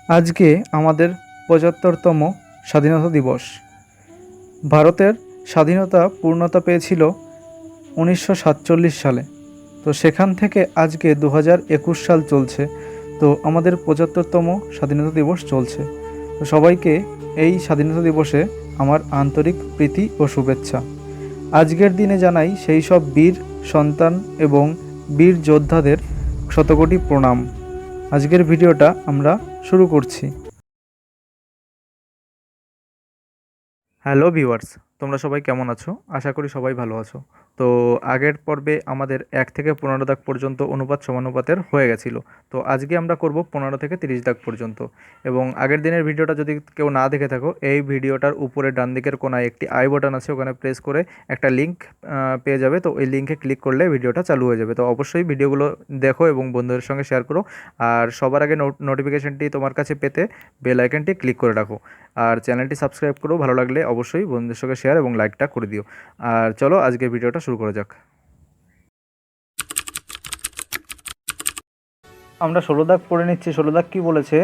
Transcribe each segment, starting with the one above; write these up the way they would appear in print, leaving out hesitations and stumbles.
আজকে আমাদের ৭৫তম স্বাধীনতা দিবস। ভারতের স্বাধীনতা পূর্ণতা পেয়েছিল ১৯৪৭ সালে। তো সেখান থেকে আজকে ২০২১ সাল চলছে। তো আমাদের ৭৫তম স্বাধীনতা দিবস চলছে। তো সবাইকে এই স্বাধীনতা দিবসে আমার আন্তরিক প্রীতি ও শুভেচ্ছা। আজকের দিনে জানাই সেই সব বীর সন্তান এবং বীর যোদ্ধাদের শতকোটি প্রণাম। আজকের ভিডিওটা আমরা শুরু করছি। হ্যালো ভিউয়ার্স, তোমরা সবাই কেমন আছো? আশা করি সবাই ভালো আছো। তো আগের পর্বে আমাদের ১ থেকে ১৫ দাগ পর্যন্ত অনুপাত সমানুপাতের হয়ে গেছিলো। তো আজকে আমরা করব ১৫ থেকে ৩০ দাগ পর্যন্ত। এবং আগের দিনের ভিডিওটা যদি কেউ না দেখে থাকো, এই ভিডিওটার উপরে ডান দিকের কোনায় একটি আই বাটন আছে, ওখানে প্রেস করে একটা লিঙ্ক পেয়ে যাবে। তো ওই লিঙ্কে ক্লিক করলে ভিডিওটা চালু হয়ে যাবে। তো অবশ্যই ভিডিওগুলো দেখো এবং বন্ধুদের সঙ্গে শেয়ার করো। আর সবার আগে নোটিফিকেশনটি তোমার কাছে পেতে বেল আইকনটি ক্লিক করে রাখো। আর চ্যানেলটি সাবস্ক্রাইব করো। ভালো লাগলে অবশ্যই বন্ধুদের সঙ্গে শেয়ার এবং লাইকটা করে দিও। আর চলো আজকের ভিডিওটা শুরু করা যাক। আমরা ১৬ দাগ পড়ে নিচ্ছি। ১৬ দাগ কী বলেছে?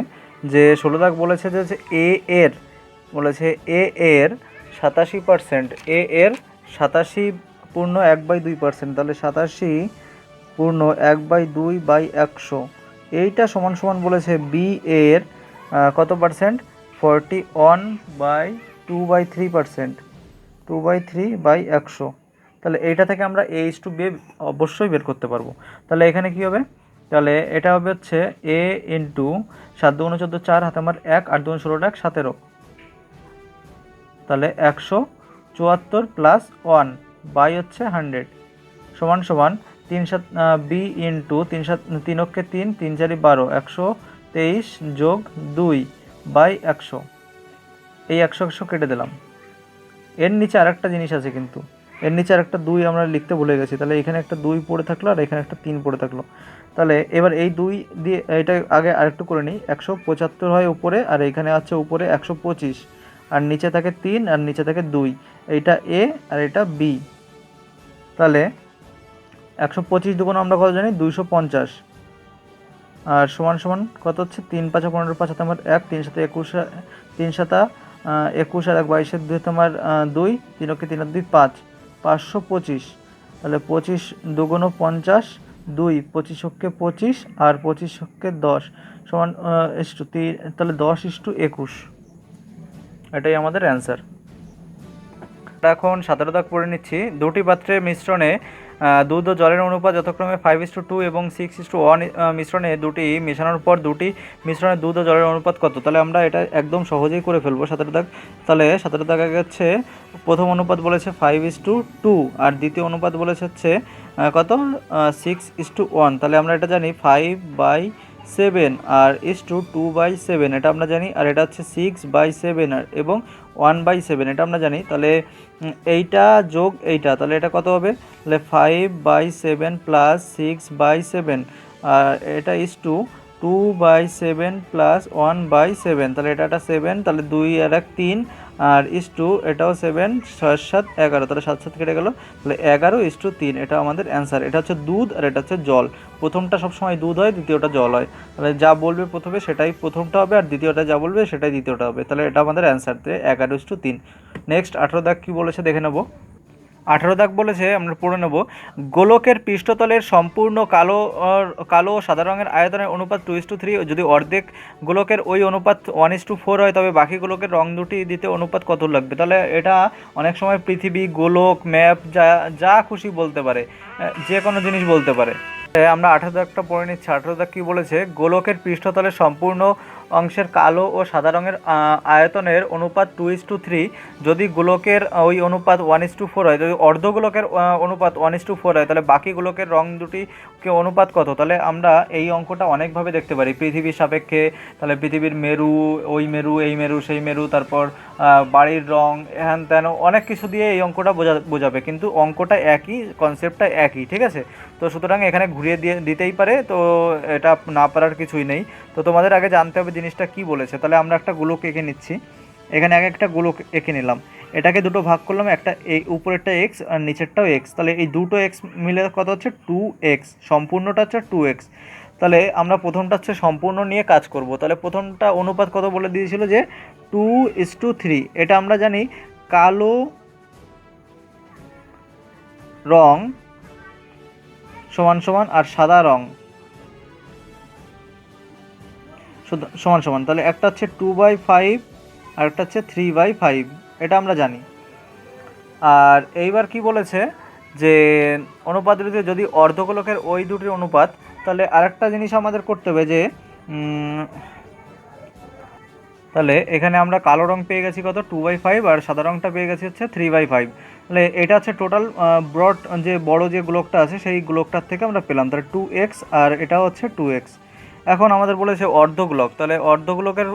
যে ১৬ দাগ বলেছে যে এ এর বলেছে এ এর ৮৭%, এ এর ৮৭.১/২%, তাহলে ৮৭.1/2/100। এইটা সমান সমান বলেছে বি এর কত পার্সেন্ট? 41/2/3%, 2/3/100। তাহলে এইটা থেকে আমরা a/b অবশ্যই বের করতে পারবো। তাহলে এখানে কি হবে? তাহলে এটা হবে হচ্ছে a ইন্টু ৭ × ১৪ = ৪, হাতে আমার ১, ৮ × ১৬ = ১৭। তাহলে ১৭৪ + 1 বাই হচ্ছে 100 সমান সমান ৩ বি ইন্টু ৩ অক্ষে ৩, ৩ × ৪ = ১২, ১২৩ + 2 বাই ১০০। এই ১০০ কেটে দিলাম। এর নিচে আরেকটা জিনিস আছে, কিন্তু এর নিচে আরেকটা ২ আমরা লিখতে ভুলে গেছি। তাহলে এখানে একটা ২ পড়ে থাকলো আর এখানে একটা ৩ পড়ে থাকলো। তাহলে এবার এই ২ দিয়ে এটা আগে আরেকটু করে নিই। ১৭৫ হয় উপরে, আর এইখানে আছে উপরে ১২৫, আর নিচে থাকে ৩ আর নিচে থাকে ২। এইটা এ আর এটা বি। তাহলে ১২৫ দুগুণ আমরা কত জানি? ২৫০। আর সমান সমান কত হচ্ছে? ৩ × ৫ = ১৫, ৫ হাতে আমার ১, ৩ × ৭ = ২১, ৩ × ৭ = ২১, আর ১ ২২, ২ তোমার ২, ৩ অক্ষে ৩ আর ২ ৫, ৫২৫। তাহলে ২৫ দুগুণ ৫০, ২, ২৫ অক্ষে ২৫ আর ২৫ অক্ষে ১০ সমান তাহলে ১০:২১। এটাই আমাদের অ্যান্সার। এখন ১৭ দাগ পড়ে নিচ্ছি। দুটি পাত্রের মিশ্রণে দুধ ও জলের অনুপাত যথাক্রমে 5:2 এবং 6:1 মিশ্রণে দুটি মেশানোর পর দুটি মিশ্রণে দুধ ও জলের অনুপাত কত? তাহলে আমরা এটা একদম সহজেই করে ফেলবো ১৭ দাগ। তাহলে ১৭ দাগ আগে হচ্ছে প্রথম অনুপাত বলেছে 5:2 আর দ্বিতীয় অনুপাত বলেছে হচ্ছে কত? 6:1। তাহলে আমরা এটা জানি 5/7 আর 2/7, এটা আমরা জানি। আর এটা হচ্ছে 6/7 এবং 1/7, এটা আমরা জানি। তাহলে এইটা যোগ এইটা, তাহলে এটা কত হবে? তাহলে 5/7 + 6/7, আর এটা 2/7 + 1/7, তাহলে এটা একটা 7, তাহলে 2 আর 1 3, আর এটাও 7, 6 7 11, তাহলে 7 7 কেটে গেল। তাহলে 11:3, এটা আমাদের অ্যান্সার। এটা হচ্ছে দুধ আর এটা হচ্ছে জল। প্রথমটা সবসময় দুধ হয়, দ্বিতীয়টা জল হয়। তাহলে যা বলবে প্রথমে সেটাই প্রথমটা হবে, আর দ্বিতীয়টা যা বলবে সেটাই দ্বিতীয়টা হবে। তাহলে এটা আমাদের অ্যান্সার, 11:3। নেক্সট 18 দাগ কী বলেছে দেখে নেব। 18 দাগ বলেছে, আমরা পড়ে নেব। গোলকের পৃষ্ঠতলের সম্পূর্ণ কালো ও সাদা রঙের আয়তনের অনুপাত 2:3। যদি অর্ধেক গোলকের ওই অনুপাত 1:4 হয়, তবে বাকি গোলকের রং দুটি দিতে অনুপাত কত লাগবে? তাহলে এটা অনেক সময় পৃথিবী, গোলক, ম্যাপ যা খুশি বলতে পারে, যে কোনো জিনিস বলতে পারে। আমরা 18 দাগটা পড়ে নিচ্ছি। 18 দাগ কী বলেছে? গোলকের পৃষ্ঠতলের সম্পূর্ণ অংশের কালো ও সাদা রঙের আয়তনের অনুপাত 2:3। যদি গোলকের ওই অনুপাত 1:4 হয়, যদি অর্ধগোলকের অনুপাত 1:4 হয়, তাহলে বাকি গোলকের রং দুটিকে অনুপাত কত? তাহলে আমরা এই অঙ্কটা অনেকভাবে দেখতে পারি। পৃথিবীর সাপেক্ষে, তাহলে পৃথিবীর মেরু, ওই মেরু, এই মেরু, সেই মেরু, তারপর বাড়ির রং, হ্যান ত্যান, অনেক কিছু দিয়ে এই অঙ্কটা বোঝাবে, কিন্তু অঙ্কটা একই, কনসেপ্টটা একই, ঠিক আছে? তো সুতরাং এখানে ঘুরিয়ে দিতেই পারে, তো এটা না পারার কিছুই নেই। তো তোমাদের আগে জানতে হবে জিনিসটা কি বলেছে। তাহলে আমরা একটা গোলক এঁকে নিচ্ছি। এখানে আগে একটা গোলক এঁকে নিলাম। এটাকে দুটো ভাগ করলাম, একটা এই উপরেরটা এক্স আর নিচেরটাও এক্স। তাহলে এই দুটো এক্স মিলে কত হচ্ছে? 2x। সম্পূর্ণটা হচ্ছে 2x। তাহলে আমরা প্রথমটা হচ্ছে সম্পূর্ণ নিয়ে কাজ করব। তাহলে প্রথমটা অনুপাত কত বলে দিয়েছিল যে 2:3। এটা আমরা জানি কালো রং সমান সমান আর সাদা রং সমান সমান। তাহলে একটা হচ্ছে 2/5 আর একটা হচ্ছে 3/5, এটা আমরা জানি। আর এইবার কি বলেছে যে অনুপাত দুটিতে যদি অর্ধগোলকের ওই দুটির অনুপাত, তাহলে আরেকটা জিনিস আমাদের করতে হবে যে তাহলে এখানে আমরা কালো রং পেয়ে গেছি কত 2/5 আর সাদা রংটা পেয়ে গেছি হচ্ছে 3/5। তাহলে এটা হচ্ছে টোটাল ব্রড যে বড় যে গোলকটা আছে সেই গোলকটার থেকে আমরা পেলাম। তাহলে 2x আর এটা হচ্ছে 2x। এখন আমাদের বলেছে অর্ধগোলক, তাহলে অর্ধগোলকের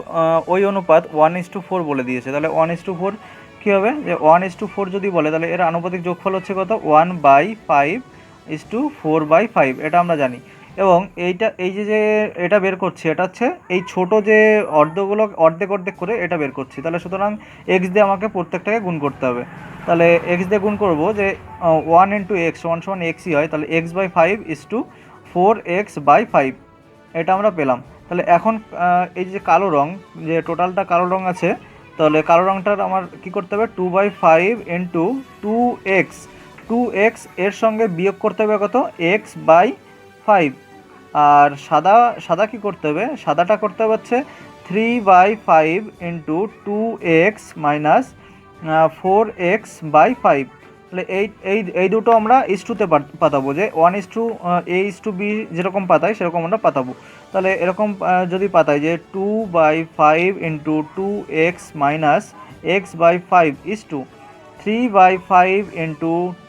ওই অনুপাত 1:4 বলে দিয়েছে। তাহলে 1:4 কী হবে যে 1:4 যদি বলে তাহলে এর আনুপাতিক যোগফল হচ্ছে কত 1/5:4/5, এটা আমরা জানি। এবং এই যে এটা বের করছি এটা হচ্ছে এই ছোট যে অর্ধগোলক অর্ধেক অর্ধেক করে এটা বের করছি। তাহলে সুতরাং এক্স দিয়ে আমাকে প্রত্যেকটাকে গুণ করতে হবে। তাহলে এক্স দিয়ে গুণ করবো যে 1 × x সমান সমান এক্সই হয়। তাহলে x/5:4x/5 এটা আমরা পেলাম। তাহলে এখন এই যে কালো রং যে টোটালটা কালো রং আছে, তাহলে কালো রংটার আমার কি করতে হবে 2/5 × 2x 2x এর সঙ্গে বিয়োগ করতে হবে কত x/5। আর সাদা কি করতে হবে, সাদাটা করতে হবে হচ্ছে 3/5 × 2x - 4x/5। তাহলে এই দুটো আমরা ইস্টুতে পাতাবো, যে 1:a:2b যেরকম পাতাই সেরকম আমরা পাতাবো। তাহলে এরকম যদি পাতাই যে 2/5 × 2x - x/5 3/5 ×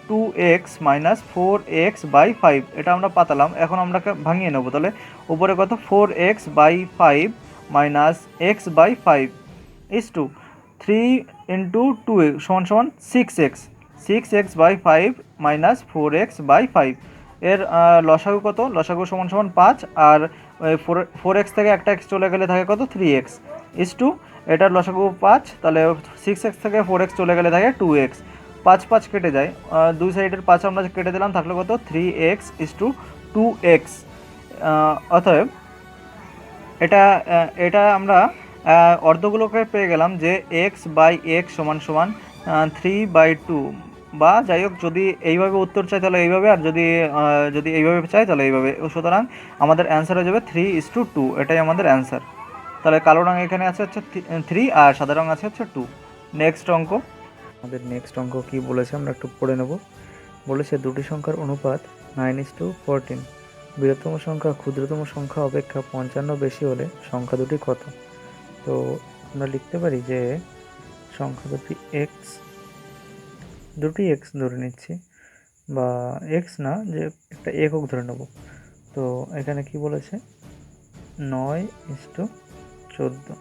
2x - 4x/5, এটা আমরা পাতালাম। এখন আমরা ভাঙিয়ে নেব। তাহলে উপরে কত 4x/5 - x/5 3 × 2 সমান সমান 6x 6x/5 - 4x/5। এর লসাগু কত, লসাগু সমান সমান 5 আর 4x থেকে একটা x চলে গেলে থাকে কত 3x এটার লসাগু 5। তাহলে 6x থেকে 4x চলে গেলে থাকে 2x। 5 5 কেটে যায়, দুই সাইডের 5 আমরা কেটে দিলাম, থাকলে কত 3x 2x। অতএব এটা আমরা অর্ধগোলকে পেয়ে গেলাম যে x/x সমান সমান 3/2, বা যাই হোক যদি এইভাবে উত্তর চাই তাহলে এইভাবে, আর যদি এইভাবে চাই তাহলে এইভাবে। সুতরাং আমাদের অ্যান্সার হয়ে যাবে 3:2, এটাই আমাদের অ্যান্সার। তাহলে কালো রঙ এখানে আছে হচ্ছে 3 আর সাদা রঙ আছে হচ্ছে 2। নেক্সট অঙ্ক, আমাদের নেক্সট অঙ্ক কী বলেছে আমরা একটু পড়ে নেব। বলেছে দুটি সংখ্যার অনুপাত 9:14, বৃহত্তম সংখ্যা ক্ষুদ্রতম সংখ্যা অপেক্ষা 55 বেশি হলে সংখ্যা দুটি কত? তো আমরা লিখতে পারি যে সংখ্যা দুটি এক্স ধরে নিচ্ছি, বা এক্স না, যে একটা একক ধরে নেব। তো এখানে কি বলেছে 9:14,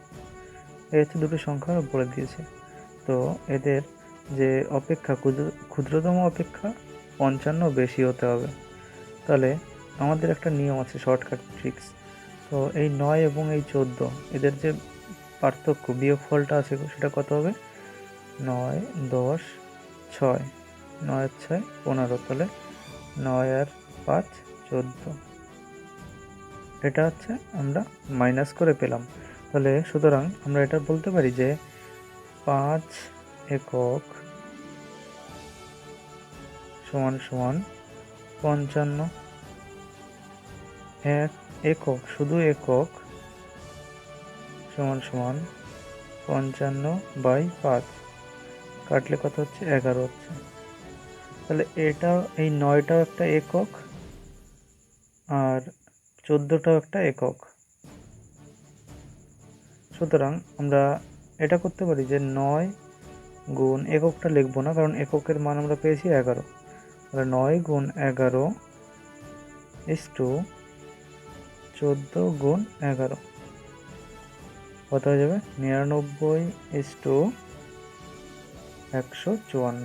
এই হচ্ছে দুটি সংখ্যা বলে দিয়েছে। তো এদের যে অপেক্ষা ক্ষুদ্রতম অপেক্ষা 55 বেশি হতে হবে। তাহলে আমাদের একটা নিয়ম আছে, শর্টকাট ট্রিক্স। তো এই 9 এবং এই 14 এদের যে পার্থক্য বিয়োগফলটা আছে সেটা কত হবে 9 10 6 9 আর 6 15। তাহলে 9 আর 5 14, এটা হচ্ছে আমরা মাইনাস করে পেলাম। তাহলে সুতরাং আমরা এটা বলতে পারি যে 5 একক সমান সমান 55, এক একক শুধু একক সমান সমান 55/5, কাটলে কত হচ্ছে 11 হচ্ছে। তাহলে এটা এই 9টাও একটা একক আর 14টাও একটা একক। সুতরাং আমরা এটা করতে পারি যে 9 গুণ এককটা লিখবো না, কারণ এককের মান আমরা পেয়েছি 11। তাহলে 9 গুণ 11 14 গুণ 11 কত হয়ে যাবে 99 154।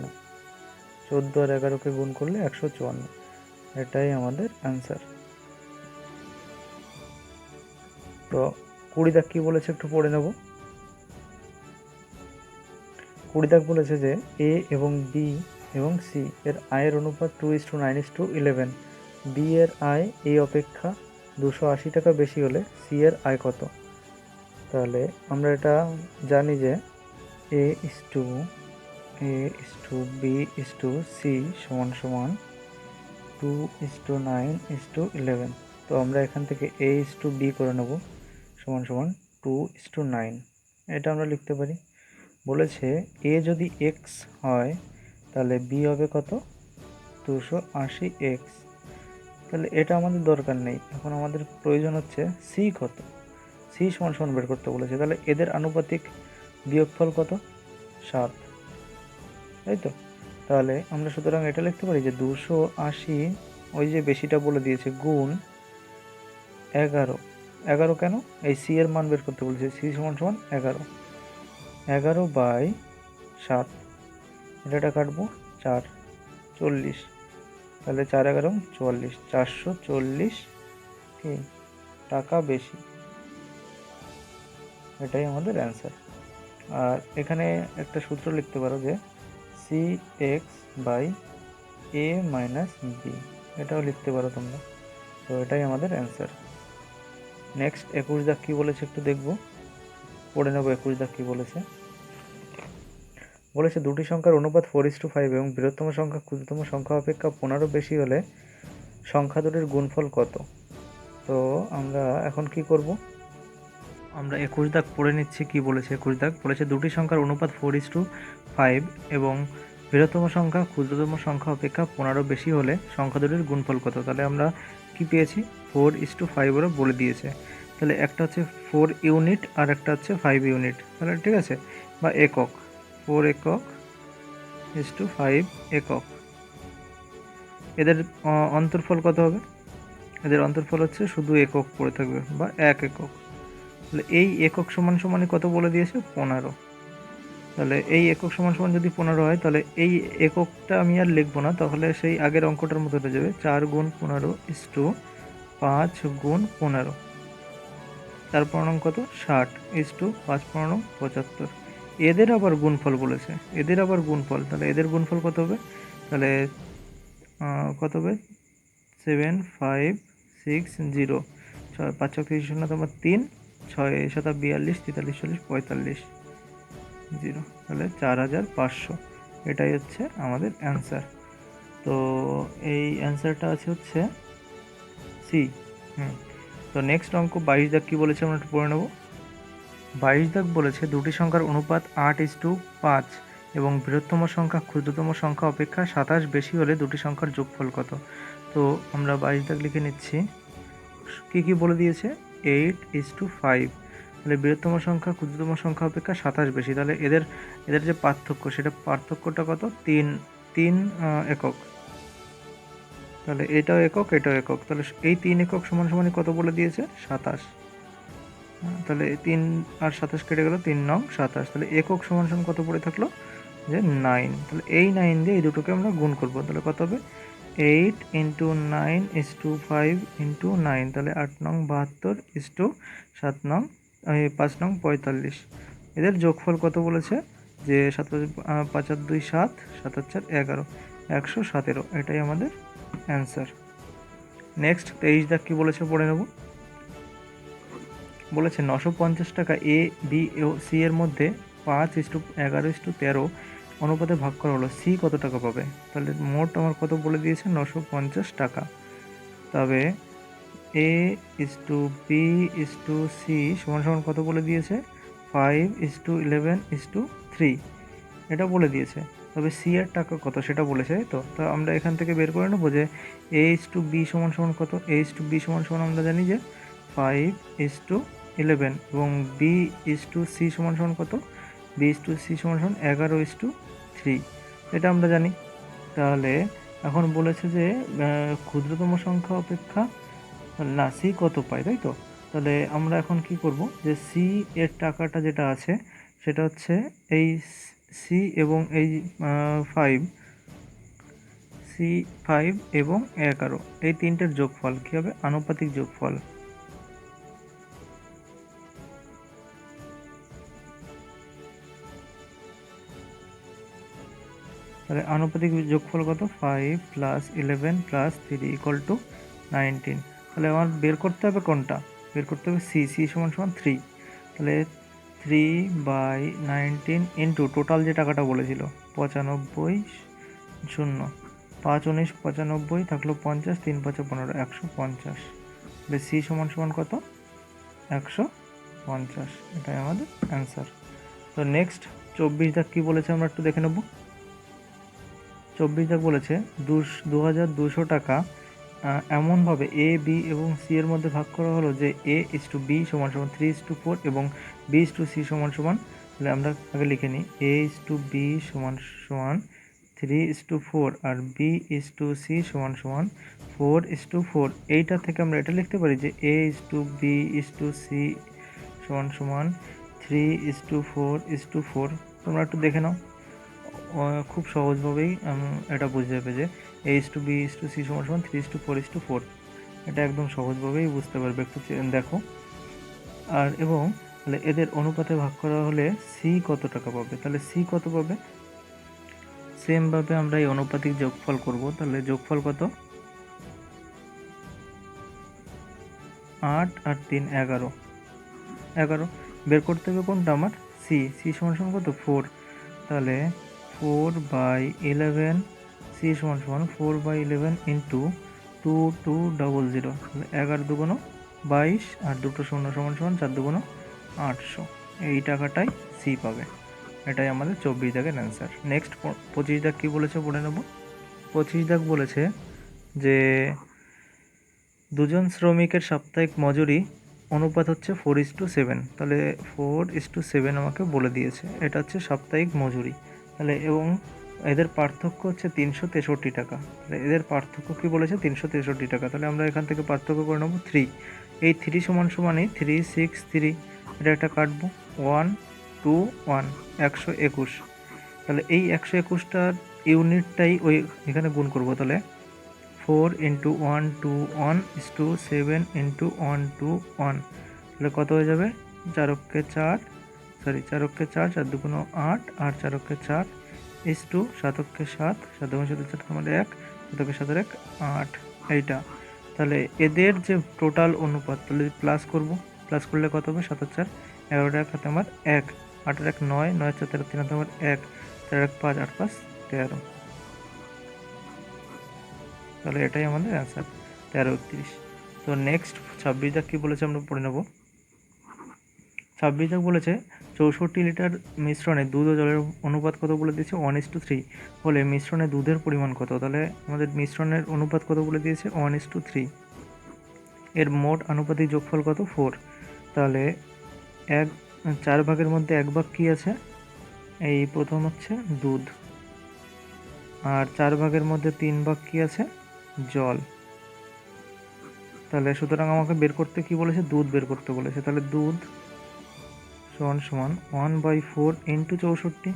14 আর 11কে গুণ করলে 154, এটাই আমাদের অ্যান্সার। তো 20 দাগ কী বলেছে একটু পড়ে নেব। 20 দাগ বলেছে যে এ এবং বি এবং সি এর আয়ের অনুপাত 2:9:11, বি এর আয় এ অপেক্ষা 280 টাকা বেশি হলে সি এর আয় কত? তাহলে আমরা এটা জানি যে A is to B is to C সমান সমান 2:9:11। তো আমরা এখান থেকে এ ইস টু বি করে নেব সমান সমান 2:9। এটা আমরা লিখতে পারি। বলেছে এ যদি এক্স হয় তাহলে বি হবে কত? 280x। তাহলে এটা আমাদের দরকার নেই, এখন আমাদের প্রয়োজন হচ্ছে সি কত। সি সমান সমান বের করতে বলেছে, তাহলে এদের আনুপাতিক বিয়োগফল কত? 7, তাই তো? তাহলে আমরা সুতরাং এটা লিখতে পারি যে 280, ওই যে বেশিটা বলে দিয়েছে, গুণ 11। 11 কেন? এই সি এর মান বের করতে বলেছে, সি সমান সমান 11। 11/7, এটা কাটবো 4, 40। তাহলে 4 11 44, 440 কি টাকা বেশি। এটাই আমাদের অ্যান্সার। আর এখানে একটা সূত্র লিখতে পারো যে C X by A minus B, এটাও লিখতে পারো তোমরা। তো এটাই আমাদের অ্যান্সার। নেক্সট 21 দাগ কী বলেছে একটু দেখব, পড়ে নেবো 21 দাগ কী বলেছে। বলেছে দুটি সংখ্যার অনুপাত 4:5 এবং বৃহত্তম সংখ্যা ক্ষুদ্রতম সংখ্যা অপেক্ষা 15 বেশি হলে সংখ্যা দুটির গুণফল কত? তো আমরা এখন কি করব, আমরা 21 দাগ পড়ে নিচ্ছি। কি বলেছে 21 দাগ? বলেছে দুটি সংখ্যার অনুপাত 4:5 এবং বৃহত্তম সংখ্যা ক্ষুদ্রতম সংখ্যা অপেক্ষা 15 বেশি হলে সংখ্যা দুটির গুণফল কত? তাহলে আমরা কি পেয়েছি? 4:5 ওরা বলে দিয়েছে। তাহলে একটা হচ্ছে 4 ইউনিট আর একটা হচ্ছে 5 ইউনিট। তাহলে ঠিক আছে, বা একক। 4 একক 5 একক। এদের অন্তর্ফল কত হবে? এদের অন্তর্ফল হচ্ছে শুধু একক পড়ে থাকবে, বা 1 একক। তাহলে এই একক সমান সমানই কত বলে দিয়েছে? 15। তাহলে এই একক সমান সমান যদি 15 হয়, তাহলে এই এককটা আমি আর লিখবো না, তাহলে সেই আগের অঙ্কটার মতো হয়ে যাবে। 4 গুণ 15 5 গুণ 15। তারপর অঙ্ক কত? 60 5 15 75। এদের আবার গুণফল বলেছে, এদের আবার গুণফল। তাহলে এদের গুণফল কত হবে? তাহলে কত হবে? 7 5 6 0, 5 6 30 0 তোমার 3, 6 7 42 43 40 45 0, তাহলে 4500। এটাই হচ্ছে আমাদের অ্যান্সার। তো এই অ্যান্সারটা আছে সি। তো নেক্সট অঙ্ক 22 দাগ কী বলেছে আমরা একটু পড়ে নেব। 22 দাগ বলেছে দুটি সংখ্যার অনুপাত 8:5 এবং বৃহত্তম সংখ্যা ক্ষুদ্রতম সংখ্যা অপেক্ষা 27 বেশি হলে দুটি সংখ্যার যোগফল কত? তো আমরা 22 দাগ লিখে নিচ্ছি। কী বলে দিয়েছে? 8:5। তাহলে বৃহত্তম সংখ্যা ক্ষুদ্রতম সংখ্যা অপেক্ষা 27 বেশি। তাহলে এদের যে পার্থক্য, সেটা পার্থক্যটা কত? 3 একক। তাহলে এটাও একক, এটাও একক। তাহলে এই 3 একক সমান সমানই কত বলে দিয়েছে? 27। তাহলে 3 আর 27 কেটে গেল, 3 9 27। তাহলে একক সমান সমান কত পড়ে থাকলো? যে 9। তাহলে এই 9 দিয়ে এই দুটোকে আমরা গুণ করবো। তাহলে কত হবে? 8 × 9 = 5 × 9। তাহলে 8 9 72 7 9 5 9 45। এদের যোগফল কত বলেছে? যে 7 5 আর 2 7, 7 আর 4 11, 117। এটাই আমাদের অ্যান্সার। নেক্সট 23 দাগ কী বলেছে পড়ে নেব। বলেছে 950 টাকা এ বি ও সি এর মধ্যে 5:11:13 অনুপাতে ভাগ করা হলো, সি কত টাকা পাবে? তাহলে মোট আমার কত বলে দিয়েছে? 950 টাকা। তবে এ বি সি সমান সমান কত বলে দিয়েছে? 5:11:3 এটা বলে দিয়েছে। তবে সি এর টাকা কত সেটা বলেছে, তাই তো? তো আমরা এখান থেকে বের করে নেবো যে এ বি সমান সমান কত। এ বি সমান সমান আমরা জানি যে 5:11 এবং বি সি সমান সমান কত? বি সি সমান সমান 11:3, এটা আমরা জানি। তাহলে এখন বলেছে যে ক্ষুদ্রতম সংখ্যা অপেক্ষা না সি কত পায়, তাই তো? তাহলে আমরা এখন কি করব, যে সি এর টাকাটা যেটা আছে সেটা হচ্ছে এই সি এবং এই 5, সি 5 এবং 11, এই তিনটের যোগফল কী হবে? আনুপাতিক যোগফল। তাহলে আনুপাতিক যোগফল কত? 5 + 11 + 3 = 19। তাহলে আমার বের করতে হবে কোনটা, বের করতে হবে সি, সি সমান সমান 3। তাহলে 3/19 ইন্টু টোটাল যে টাকাটা বলেছিল 95 শূন্য 5 19 95 থাকলো 50, 3 5 15, 150। তাহলে সি সমান সমান কত, 150। এটাই আমাদের অ্যান্সার। তো নেক্সট 24 দাগ কী বলেছে আমরা একটু দেখে নেব। 24 দাগ বলেছে 2200 টাকা এমনভাবে এ, বি এবং সি এর মধ্যে ভাগ করা হলো যে A/B সমান সমান 3:4 এবং B/C সমান সমান, তাহলে আমরা আগে লিখে নিই A/B সমান সমান 3:4 আর B/C সমান সমান 4:4। এইটা থেকে আমরা এটা লিখতে পারি যে A/B/C সমান সমান 3:4:4। তোমরা একটু দেখে নাও, খুব সহজভাবেই এটা বুঝে যাবে যে A/B/C সমান সমান 3:4:4। এটা একদম সহজভাবেই বুঝতে পারবে, একটু দেখো। আর এবং তাহলে এদের অনুপাতে ভাগ করা হলে সি কত টাকা পাবে, তাহলে সি কত পাবে, সেমভাবে আমরা এই অনুপাতিক যোগফল করব। তাহলে যোগফল কত, 8 আর 3 11, 11 বের করতে হবে কোনটা আমার, সি, সি সমান সমান কত 4। তাহলে 4/11, সি সমান সমান 4/11 ইন্টু 2200, তাহলে 11 দুগুণ 22 আর দুটো শূন্য সমান সমান 4 দুগুণ 800। এই টাকাটাই সি পাবে। এটাই আমাদের 24 দাগের অ্যান্সার। নেক্সট 25 দাগ কী বলেছে পড়ে নেব। 25 দাগ বলেছে যে দুজন শ্রমিকের সাপ্তাহিক মজুরি অনুপাত হচ্ছে 4:7। তাহলে 4:7 আমাকে বলে দিয়েছে, এটা হচ্ছে সাপ্তাহিক মজুরি। তাহলে এবং এদের পার্থক্য হচ্ছে 363 টাকা। তাহলে এদের পার্থক্য কী বলেছে, 363 টাকা। তাহলে আমরা এখান থেকে পার্থক্য করে নেব 3। এই 3 সমান সমানই 363, এটা একটা কাটবো 1 2 1 121। তাহলে এই 121টার ইউনিটটাই ওই এখানে গুণ করব। তাহলে 4 × 1 2 1 7 × 1 2 1, তাহলে কত হয়ে যাবে, 4 অক্ষে 4, 4 দুগুণ 8 আর 4 অক্ষে 4 7 অক্ষে 7, 7 দুগুণ 7 4 মানে 1, 7 অক্ষে 7 1 8। এইটা তাহলে এদের যে টোটাল অনুপাত, তাহলে প্লাস করব, প্লাস করলে কত হবে, 7 4 11 1 হাতে আমার 1, 8 1 9, 9 4 13 3 হাতে আমার 1, 4 1 5 8 5 13। তাহলে এটাই আমাদের অ্যান্সার 13:31। তো নেক্সট 26 দাগ কী বলেছে আমরা পড়ে নেব। 26 দাগ বলেছে 64 লিটার মিশ্রণে দুধ ও জলের অনুপাত কত বলে দিয়েছে, 1:3 হলে মিশ্রণে দুধের পরিমাণ কত। তাহলে আমাদের মিশ্রণের অনুপাত কত বলে দিয়েছে, 1:3। এর মোট আনুপাতিক যোগফল কত, 4। তাহলে 4 ভাগের মধ্যে 1 ভাগ কী আছে, এই প্রথম হচ্ছে দুধ, আর 4 ভাগের মধ্যে 3 ভাগ কী আছে, জল। তাহলে সুতরাং আমাকে বের করতে কি বলেছে, দুধ বের করতে বলেছে। তাহলে দুধ সমান সমান 1/4 ইন্টু 64,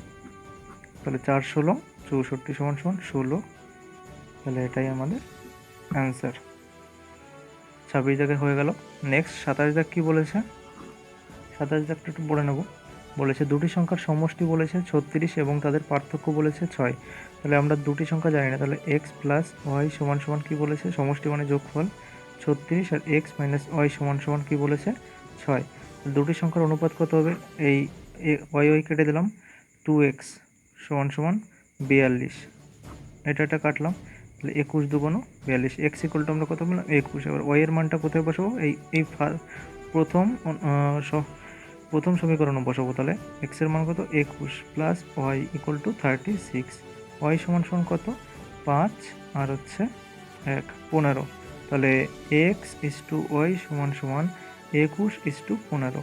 তাহলে 4 16, 64 সমান সমান 16। তাহলে এটাই আমাদের অ্যান্সার। 26 জায়গায় হয়ে গেল। নেক্সট 27 দাগ কী বলেছে, 27 দাগটা একটু পড়ে নেব। বলেছে দুটি সংখ্যার সমষ্টি বলেছে 36 এবং তাদের পার্থক্য বলেছে 6। তাহলে আমরা দুটি সংখ্যা জানি না, তাহলে x + y সমান সমান কী বলেছে, সমষ্টি মানে যোগফল 36, আর x - y সমান সমান কী বলেছে, 6। দুটি সংখ্যার অনুপাত কত হবে, এই y কেটে দিলাম, 2x সমান সমান 42, এটা কাটলাম, তাহলে 21 দুগুণ 42, x = আমরা কত বললাম 21। এবার y এর মানটা কোথায় বসাবো, এই প্রথম সমীকরণে বসাবো। তাহলে x এর মান কত, 21 + y = 36, y সমান সমান কত, 5 আর হচ্ছে 1 15। তাহলে x = y সমান সমান 21:15।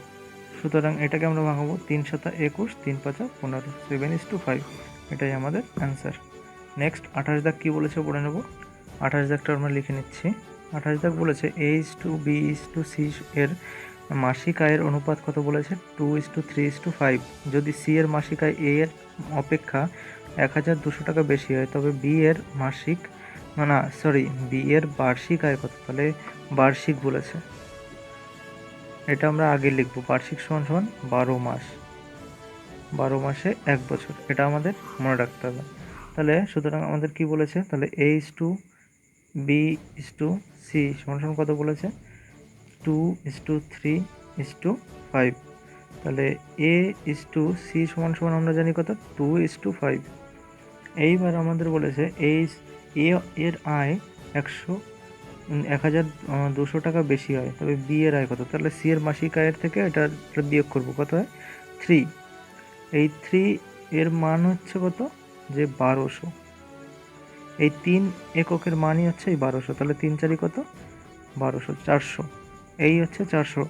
সুতরাং এটাকে আমরা ভাঙাবো 3 × 7 21, 3 × 5 15, 7:5। এটাই আমাদের অ্যান্সার। নেক্সট 28 দাগ কী বলেছে পড়ে নেব। 28 দাগটা আমরা লিখে নিচ্ছি। 28 দাগ বলেছে A/B/C এর মাসিক আয়ের অনুপাত কত বলেছে, 2:3:5। যদি সি এর মাসিক আয় এ এর অপেক্ষা 1200 টাকা বেশি হয় তবে বি এর বার্ষিক আয় কত। তাহলে বার্ষিক বলেছে, এটা আমরা আগে লিখব, বার্ষিক সমান সমান 12 মাস, 12 মাসে 1 বছর, এটা আমাদের মনে রাখতে হবে। তাহলে সুতরাং আমাদের কি বলেছে, তাহলে বি ইস টু সি সমান সমান কত বলেছে 2:3:5। তাহলে এ ইস টু সি সমান সমান আমরা জানি কত 2:5। এইবার আমাদের বলেছে এর আয় 1,200 টাকা বেশি হয়, তবে বি এর আয় কত? তাহলে সি এর মাসিক আয়ের থেকে এটা বিয়োগ করবো, কত হয় 3। এই 3 এর মান হচ্ছে কত যে 1200। এই 3 এককের মানই হচ্ছে এই 1200। তাহলে 3×4 কত 1200, 400। এই হচ্ছে 400।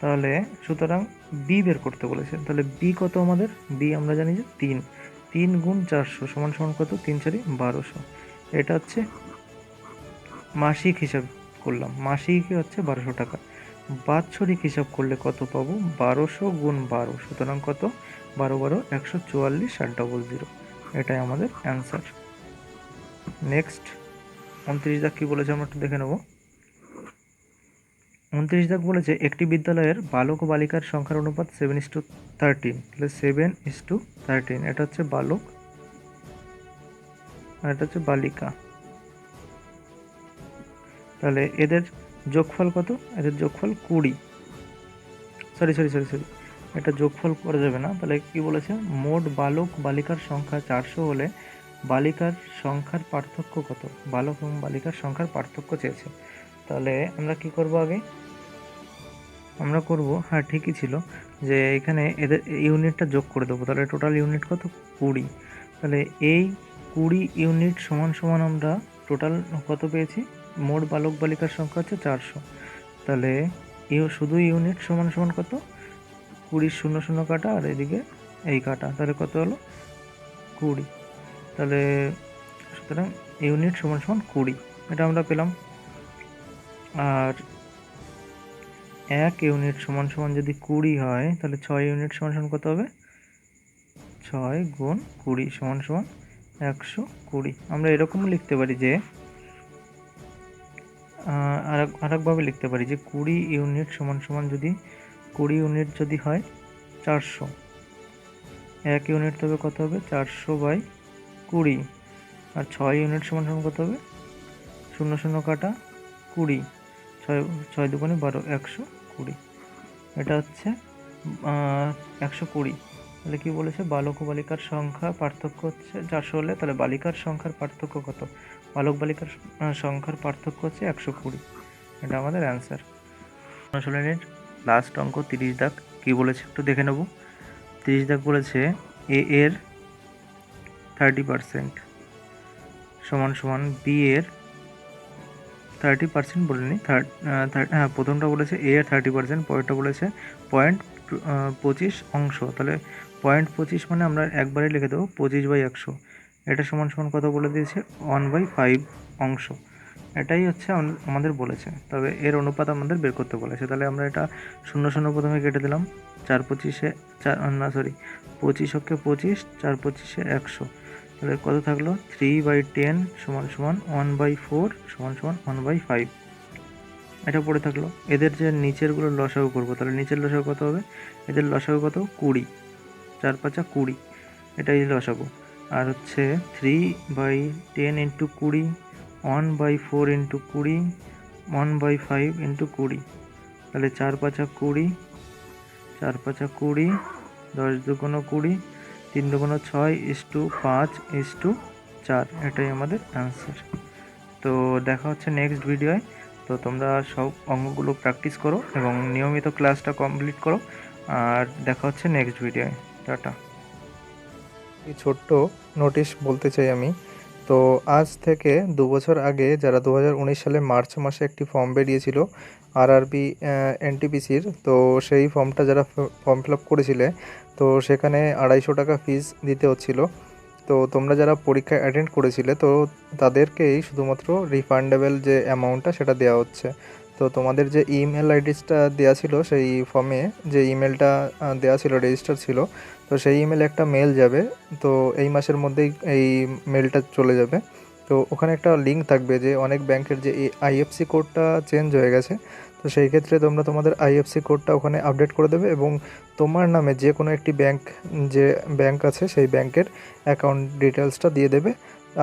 তাহলে সুতরাং বি বের করতে বলেছে। তাহলে বি কত আমাদের? বি আমরা জানি যে 3। 3 গুণ 400 সমান সমান কত? 3×4 1200। এটা হচ্ছে মাসিক হিসাব করলাম, মাসিকই হচ্ছে 1200 টাকা। বাৎসরিক হিসাব করলে কত পাবো? 1200 গুণ 12, সুতরাং কত? 12 12 144 800। এটাই আমাদের অ্যান্সার। নেক্সট 29 দাগ কী বলেছে আমরা একটু দেখে নেব। 29 দাগ বলেছে একটি বিদ্যালয়ের বালক ও বালিকার সংখ্যার অনুপাত 7:13। তাহলে 7:13, এটা হচ্ছে বালক আর এটা হচ্ছে বালিকা। তাহলে এদের যোগফল কত? এদের যোগফল 20। সরি, এটা যোগফল করা যাবে না। তাহলে কি বলেছে? মোট বালক বালিকার সংখ্যা 400 হলে বালিকার সংখ্যার পার্থক্য কত? বালক এবং বালিকার সংখ্যার পার্থক্য চেয়েছে। তাহলে আমরা কি করব? আগে আমরা করব, হ্যাঁ ঠিকই ছিল, যে এখানে এদের ইউনিটটা যোগ করে দেবো। তাহলে টোটাল ইউনিট কত? 20। তাহলে এই 20 ইউনিট সমান সমান আমরা টোটাল কত পেয়েছি? মোট বালক বালিকার সংখ্যা হচ্ছে 400। তাহলে শুধু ইউনিট সমান সমান কত? 20 0 0 কাটা আর এদিকে এই কাটা, তাহলে কত হলো? 20। তাহলে সুতরাং ইউনিট সমান সমান 20, এটা আমরা পেলাম। আর 1 ইউনিট সমান সমান যদি 20 হয়, তাহলে 6 ইউনিট সমান সমান কত হবে? 6 গুণ 20 সমান সমান 120। আমরা এরকমও লিখতে পারি যে আরেকভাবে লিখতে পারি যে 20 ইউনিট সমান সমান যদি 20 ইউনিট যদি হয় 400, 1 ইউনিট তবে কত হবে? 400/20। আর 6 ইউনিট সমান সমান কত হবে? 0 0 কাটা 20, 6 2 12 120। এটা হচ্ছে 120। তাহলে কি বলেছে? বালক ও বালিকার সংখ্যা পার্থক্য হচ্ছে 400 হলে, তাহলে বালিকার সংখ্যার পার্থক্য কত? বালক বালিকার সংখ্যার পার্থক্য হচ্ছে 120। এটা আমাদের অ্যান্সার। অনুশীলনীর লাস্ট অঙ্ক 30 দাগ কী বলেছে একটু দেখে নেব। 30 দাগ বলেছে এ এর 30% সমান সমান বি এর 30% বলেনি, হ্যাঁ প্রথমটা বলেছে এ এর 30%, পরেরটা বলেছে 0.25 অংশ। তাহলে 0.25 মানে আমরা একবারে লিখে দেবো 25/100। এটা সমান সমান কত বলে দিয়েছে? 1/5 অংশ। এটাই হচ্ছে আমাদের বলেছে, তবে এর অনুপাত আমাদের বের করতে বলেছে। তাহলে আমরা এটা 0 0 প্রথমে কেটে দিলাম, 4 25 25 অক্ষে 25, 4 25 100। তাহলে কত থাকলো? 3/10 সমান সমান 1/4 সমান সমান 1/5। এটা পড়ে থাকলো। এদের যে নিচেরগুলো লসাগু করবো, তাহলে নিচের লসাগু কত হবে? এদের লসাগু কত? 20, 4 5 20, এটাই লসাগু। আর হচ্ছে 3/10 ইন্টু 20, 1/4 ইন্টু 20, 1/5 ইন্টু 20। তাহলে 4 5 20, 4 5 20, 10 2 20, 3 2 6:5:4। এটাই আমাদের অ্যান্সার। তো দেখা হচ্ছে নেক্সট ভিডিওয়। তো তোমরা সব অঙ্কগুলো প্র্যাকটিস করো এবং নিয়মিত ক্লাসটা কমপ্লিট করো। আর দেখা হচ্ছে নেক্সট ভিডিওয়। টাটা। এই ছোট্ট নোটিশ বলতে চাই আমি। তো আজ থেকে 2 বছর আগে যারা 2019 সালে মার্চ মাসে একটি ফর্ম বেরিয়েছিল আরআরবি এনটিপিসির, তো সেই ফর্মটা যারা ফর্ম ফিল আপ করেছিলে, তো সেখানে 250 টাকা ফিস দিতে হচ্ছিল। তো তোমরা যারা পরীক্ষা অ্যাটেন্ড করেছিলে, তো তাদেরকেই শুধুমাত্র রিফান্ডেবল যে অ্যামাউন্টটা সেটা দেওয়া হচ্ছে। তো তোমাদের যে ইমেল আইডিসটা দেওয়া ছিল সেই ফর্মে, যে ইমেলটা দেওয়া ছিল, রেজিস্টার ছিল, তো সেই ইমেলে একটা মেল যাবে। তো এই মাসের মধ্যেই এই মেলটা চলে যাবে। তো ওখানে একটা লিঙ্ক থাকবে যে অনেক ব্যাংকের যে আইএফসি কোডটা চেঞ্জ হয়ে গেছে। তো সেই ক্ষেত্রে তোমরা তোমাদের আইএফসি কোডটা ওখানে আপডেট করে দেবে এবং তোমার নামে যে কোনো একটি ব্যাংক, যে ব্যাংক আছে সেই ব্যাংকের অ্যাকাউন্ট ডিটেলসটা দিয়ে দেবে।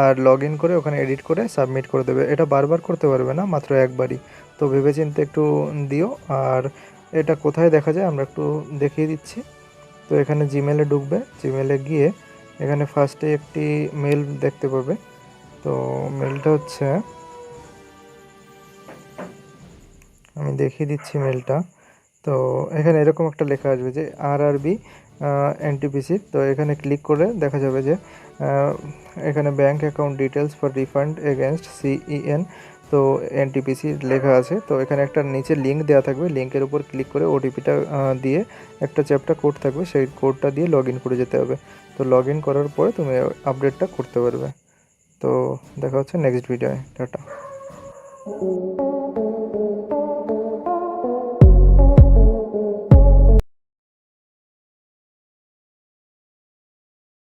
আর লগ ইন করে ওখানে এডিট করে সাবমিট করে দেবে। এটা বারবার করতে পারবে না, মাত্র একবারই। তো ভেবেচিন্তে একটু দিও। আর এটা কোথায় দেখা যায় আমরা একটু দেখিয়ে দিচ্ছি। তো এখানে জিমেলে ঢুকবে, জিমেলে গিয়ে এখানে ফার্স্টে একটি মেল দেখতে পাবে। তো মেলটা হচ্ছে, আমি দেখিয়ে দিচ্ছি মেলটা। তো এখানে এরকম একটা লেখা আসবে যে আরআরবি এনটিপিসি। তো এখানে ক্লিক করে দেখা যাবে যে এখানে bank account details for refund against CEN, তো এনটিপিসি লেখা আছে। তো এখানে একটা নিচে লিঙ্ক দেওয়া থাকবে, লিঙ্কের উপর ক্লিক করে ওটিপিটা দিয়ে একটা চ্যাপ্টার কোড থাকবে, সেই কোডটা দিয়ে লগ ইন করে যেতে হবে। তো লগ ইন করার পরে তুমি আপডেটটা করতে পারবে। তো দেখা হচ্ছে নেক্সট ভিডিওয়ে। টাটা।